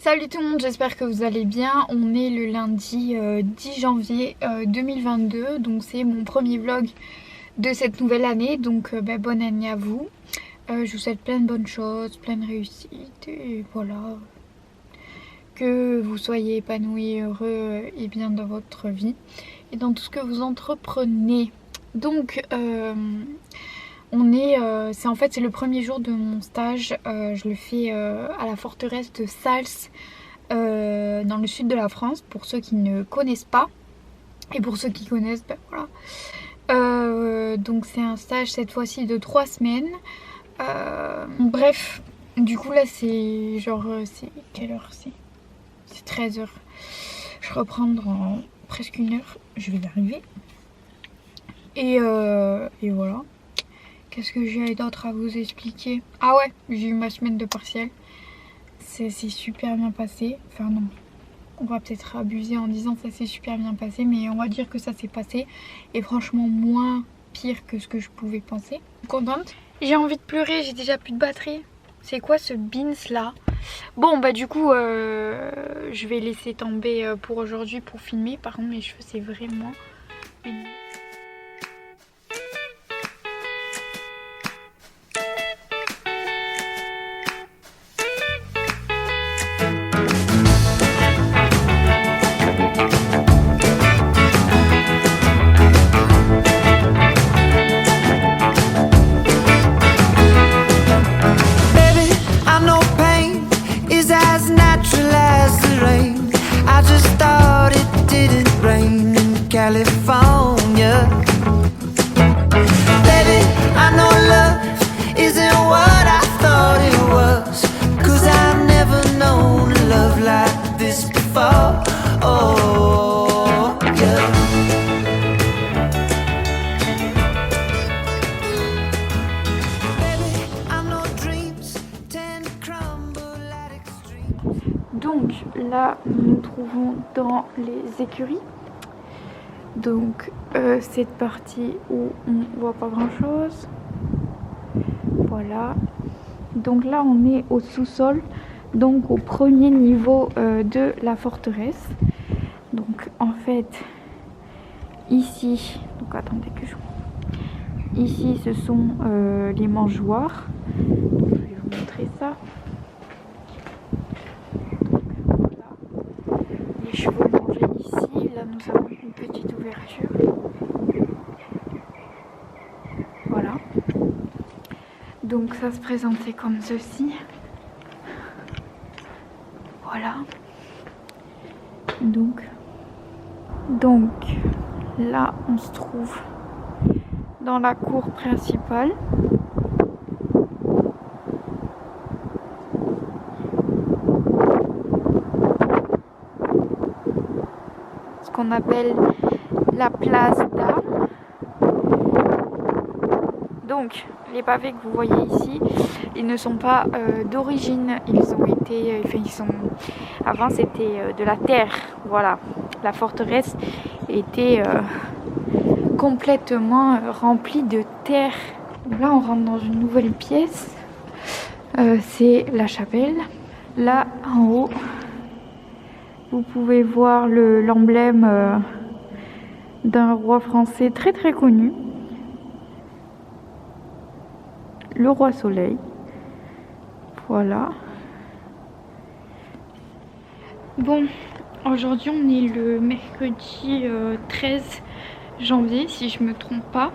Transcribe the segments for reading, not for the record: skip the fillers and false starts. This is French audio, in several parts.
Salut tout le monde, j'espère que vous allez bien. On est le lundi 10 janvier 2022, donc c'est mon premier vlog de cette nouvelle année, donc bonne année à vous. Je vous souhaite plein de bonnes choses, plein de réussites et voilà. Que vous soyez épanouis, heureux et bien dans votre vie et dans tout ce que vous entreprenez. Donc c'est le premier jour de mon stage. Je le fais à la forteresse de Sals dans le sud de la France, pour ceux qui ne connaissent pas. Et pour ceux qui connaissent, ben voilà. Donc c'est un stage cette fois-ci de 3 semaines. Bref, du coup là c'est genre... c'est quelle heure c'est 13h. Je reprends dans presque une heure. Je vais y arriver. Et voilà. Qu'est-ce que j'ai d'autre à vous expliquer? Ah ouais, j'ai eu ma semaine de partiel. C'est super bien passé. Enfin non, on va peut-être abuser en disant ça s'est super bien passé, mais on va dire que ça s'est passé. Et franchement moins pire que ce que je pouvais penser. Contente? J'ai envie de pleurer, j'ai déjà plus de batterie. C'est quoi ce beans là? Bon bah du coup je vais laisser tomber pour aujourd'hui pour filmer. Par contre mes cheveux c'est vraiment une... California. Baby, I know love isn't what I thought it was, 'cause I've never known a love like this before. Oh, yeah. Baby, I know dreams tend to crumble at extreme. Donc là nous nous trouvons dans les écuries. Donc cette partie où on voit pas grand chose, voilà. Donc là on est au sous-sol, donc au premier niveau de la forteresse. Donc en fait ici, donc attendez que je... Ici ce sont les mangeoires. Je vais vous montrer ça. Donc, voilà. Les chevaux mangeaient ici. Là nous avons une petite ouverture. Voilà. Donc ça se présentait comme ceci. Voilà. Donc là on se trouve dans la cour principale. Ce qu'on appelle la place d'armes. Donc les pavés que vous voyez ici, ils ne sont pas d'origine, ils ont été, avant c'était de la terre, voilà. La forteresse était complètement remplie de terre. Là on rentre dans une nouvelle pièce, c'est la chapelle. Là en haut, vous pouvez voir l'emblème d'un roi français très très connu. Le roi Soleil. Voilà. Bon, aujourd'hui on est le mercredi 13 janvier, si je me trompe pas.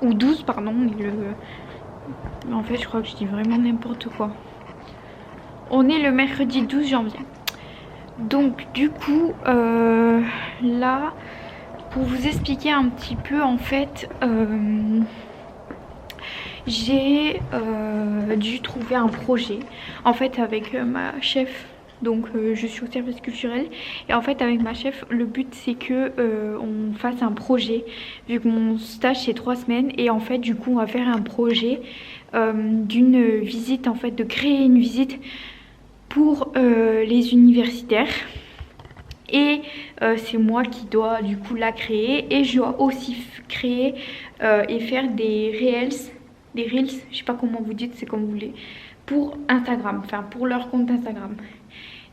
Ou 12, pardon. En fait, je crois que je dis vraiment n'importe quoi. On est le mercredi 12 janvier. Donc du coup, là, pour vous expliquer un petit peu, en fait... j'ai dû trouver un projet en fait avec ma chef. Donc je suis au service culturel et en fait avec ma chef le but c'est que on fasse un projet, vu que mon stage c'est 3 semaines. Et en fait du coup on va faire un projet d'une visite, en fait de créer une visite pour les universitaires. Et c'est moi qui dois du coup la créer, et je dois aussi créer et faire des reels, je sais pas comment vous dites, c'est comme vous voulez, pour Instagram, enfin pour leur compte Instagram.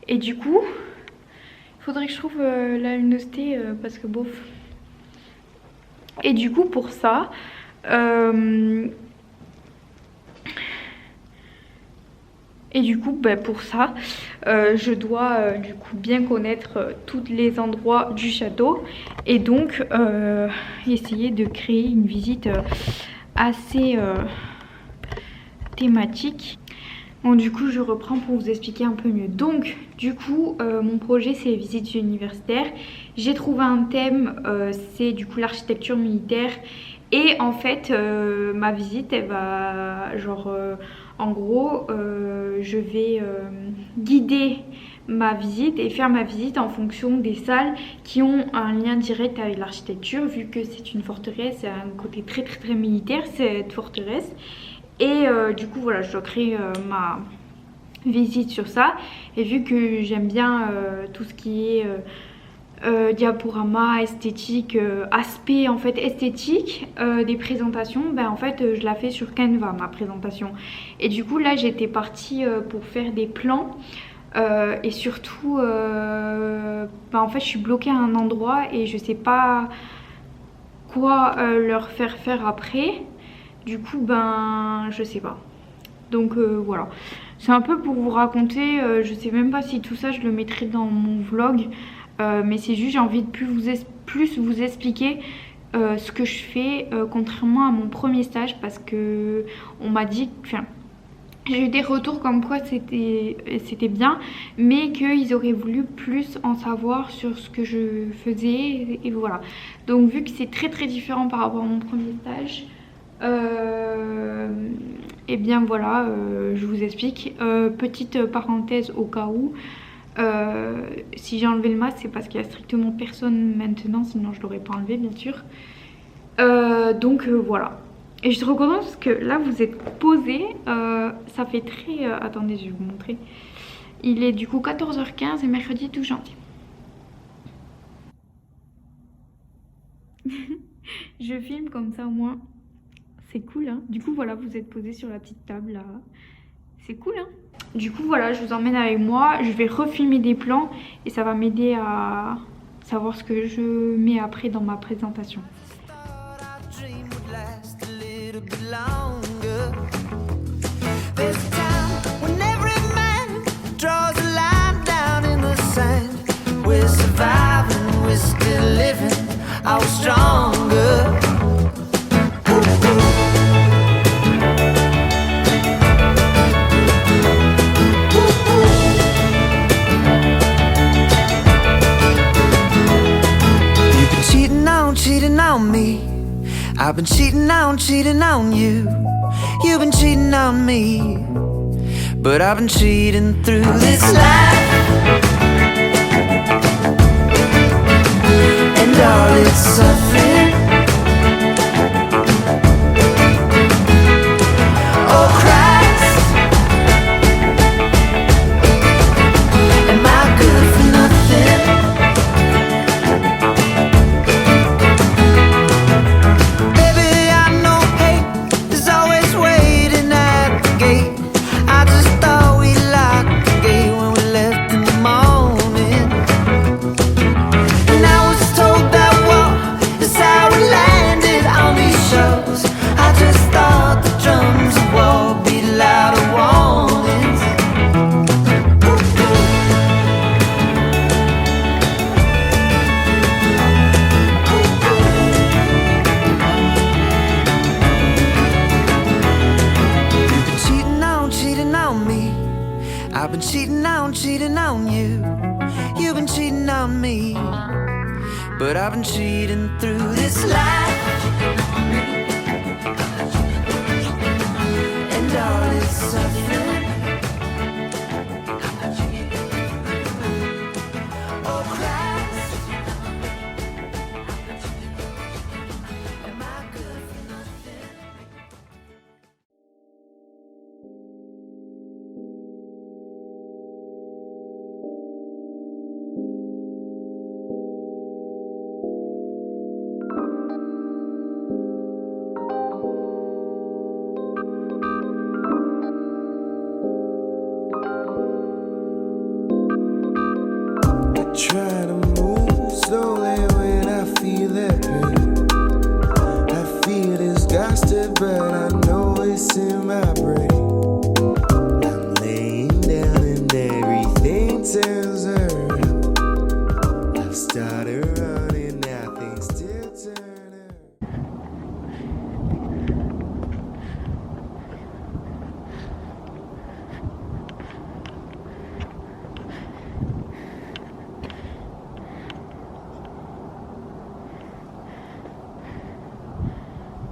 Et du coup, il faudrait que je trouve la luminosité parce que bof. Et du coup pour ça, je dois du coup bien connaître tous les endroits du château et donc essayer de créer une visite assez thématique. Bon, du coup je reprends pour vous expliquer un peu mieux. Donc du coup mon projet c'est les visites universitaires. J'ai trouvé un thème, c'est du coup l'architecture militaire. Et en fait ma visite elle va genre en gros je vais guider ma visite et faire ma visite en fonction des salles qui ont un lien direct avec l'architecture, vu que c'est une forteresse, c'est un côté très très très militaire cette forteresse. Et du coup voilà, je dois créer ma visite sur ça. Et vu que j'aime bien tout ce qui est diaporama, esthétique, aspect en fait esthétique des présentations, ben en fait je la fais sur Canva ma présentation. Et du coup là j'étais partie pour faire des plans et surtout ben, en fait je suis bloquée à un endroit et je sais pas quoi leur faire faire après. Du coup ben je sais pas. Donc voilà, c'est un peu pour vous raconter, je sais même pas si tout ça je le mettrai dans mon vlog, mais c'est juste j'ai envie de plus vous expliquer ce que je fais, contrairement à mon premier stage, parce que on m'a dit, enfin j'ai eu des retours comme quoi c'était bien, mais qu'ils auraient voulu plus en savoir sur ce que je faisais et voilà. Donc vu que c'est très très différent par rapport à mon premier stage, et bien voilà, je vous explique. Petite parenthèse au cas où, si j'ai enlevé le masque, c'est parce qu'il y a strictement personne maintenant, sinon je l'aurais pas enlevé bien sûr. Donc voilà. Et je suis trop contente parce que là vous êtes posés, ça fait très... attendez, je vais vous montrer. Il est du coup 14h15 et mercredi 12 janvier. Je filme comme ça au moins. C'est cool, hein. Du coup, voilà, vous êtes posés sur la petite table, là. C'est cool, hein. Du coup, voilà, je vous emmène avec moi. Je vais refilmer des plans et ça va m'aider à savoir ce que je mets après dans ma présentation. I've been cheating on you. You've been cheating on me. But I've been cheating through this life, and all its suffering. Oh Christ, am I good for nothing? I've been cheating on you. You've been cheating on me. But I've been cheating through this life, and all its suffering. Oh Christ, am I good for nothing? trying to move slowly when I feel that pain. I feel disgusted, but I know it's in my brain. I'm laying down and everything turns around. I've started running, now things still turn around.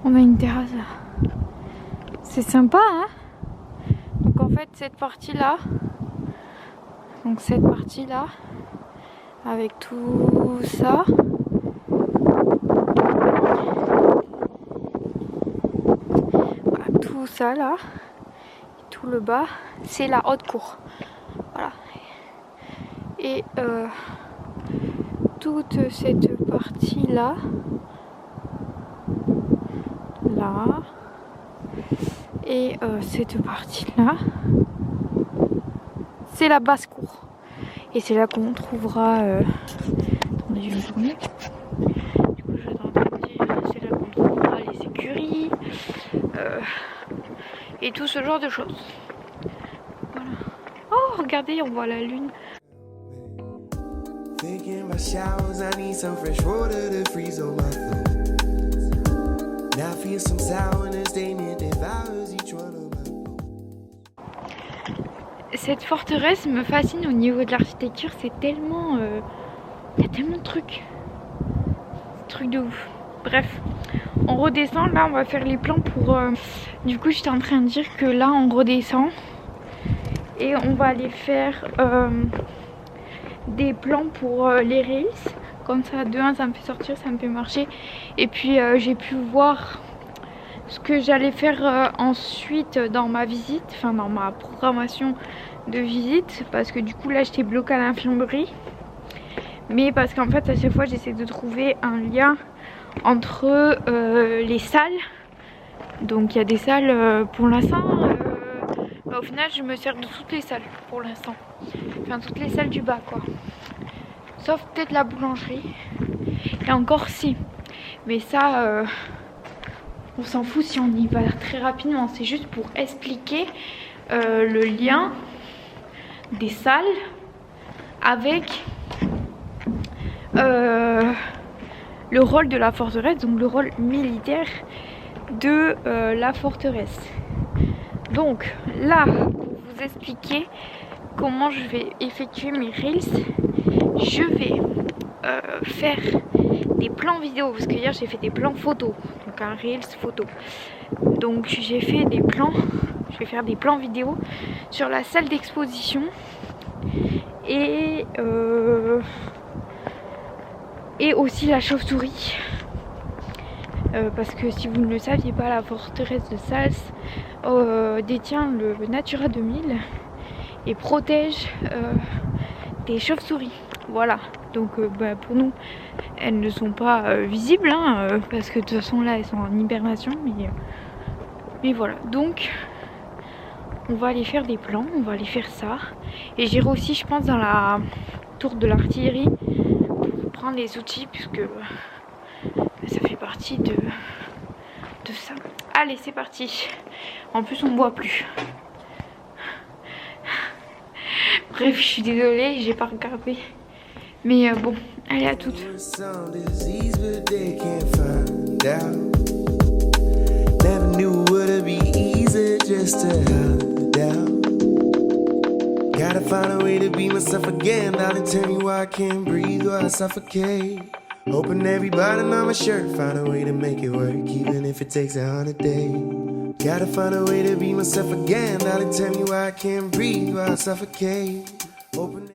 On a une terrasse là. C'est sympa, hein? Donc en fait cette partie là, avec tout ça, voilà, tout ça là, tout le bas, c'est la haute cour. Voilà. Et toute cette partie là, et cette partie là, c'est la basse cour, et c'est là qu'on trouvera attendez, je vais me tourner. Du coup je suis en train de dire, c'est là qu'on trouvera les écuries et tout ce genre de choses. Voilà. Oh regardez, on voit la lune. Thinking about showers, I need some fresh water to freeze on my clothes. Now I feel some sourness, they need devours each one of my bones. Cette forteresse me fascine au niveau de l'architecture, c'est tellement... il y a tellement de trucs. Trucs de ouf. Bref, on redescend, là on va faire les plans pour... Du coup j'étais en train de dire que là on redescend et on va aller faire des plans pour les Reels. Comme ça, de 1 ça me fait sortir, ça me fait marcher. Et puis j'ai pu voir ce que j'allais faire ensuite dans ma visite, enfin dans ma programmation de visite, parce que du coup là j'étais bloquée à l'infirmerie, mais parce qu'en fait à chaque fois j'essaie de trouver un lien entre les salles. Donc il y a des salles pour l'instant, au final je me sers de toutes les salles pour l'instant, enfin toutes les salles du bas quoi, sauf peut-être la boulangerie, et encore si, mais ça on s'en fout si on y va très rapidement, c'est juste pour expliquer le lien des salles avec le rôle de la forteresse, donc le rôle militaire de la forteresse. Donc là, pour vous expliquer comment je vais effectuer mes reels, je vais faire des plans vidéo, parce que hier j'ai fait des plans photos, donc un reels photo. Donc j'ai fait des plans, je vais faire des plans vidéo sur la salle d'exposition et aussi la chauve-souris. Parce que si vous ne le saviez pas, la forteresse de Sals détient le Natura 2000 et protège des chauves-souris. Voilà, donc pour nous, elles ne sont pas visibles, hein, parce que de toute façon là, elles sont en hibernation, mais voilà. Donc, on va aller faire des plans, on va aller faire ça. Et j'irai aussi, je pense, dans la tour de l'artillerie pour prendre les outils, puisque ça fait partie de ça. Allez, c'est parti. En plus, on ne boit plus. Bref, je suis désolée, j'ai pas regardé. Mais bon, allez, à toutes. Gotta find a way to be myself again. Darling, tell me why I can't breathe, why I suffocate. Hoping everybody on my shirt find a way to make it work, even if it takes 100 days. Gotta find a way to be myself again. Darling, tell me why I can't breathe, why I suffocate. Hoping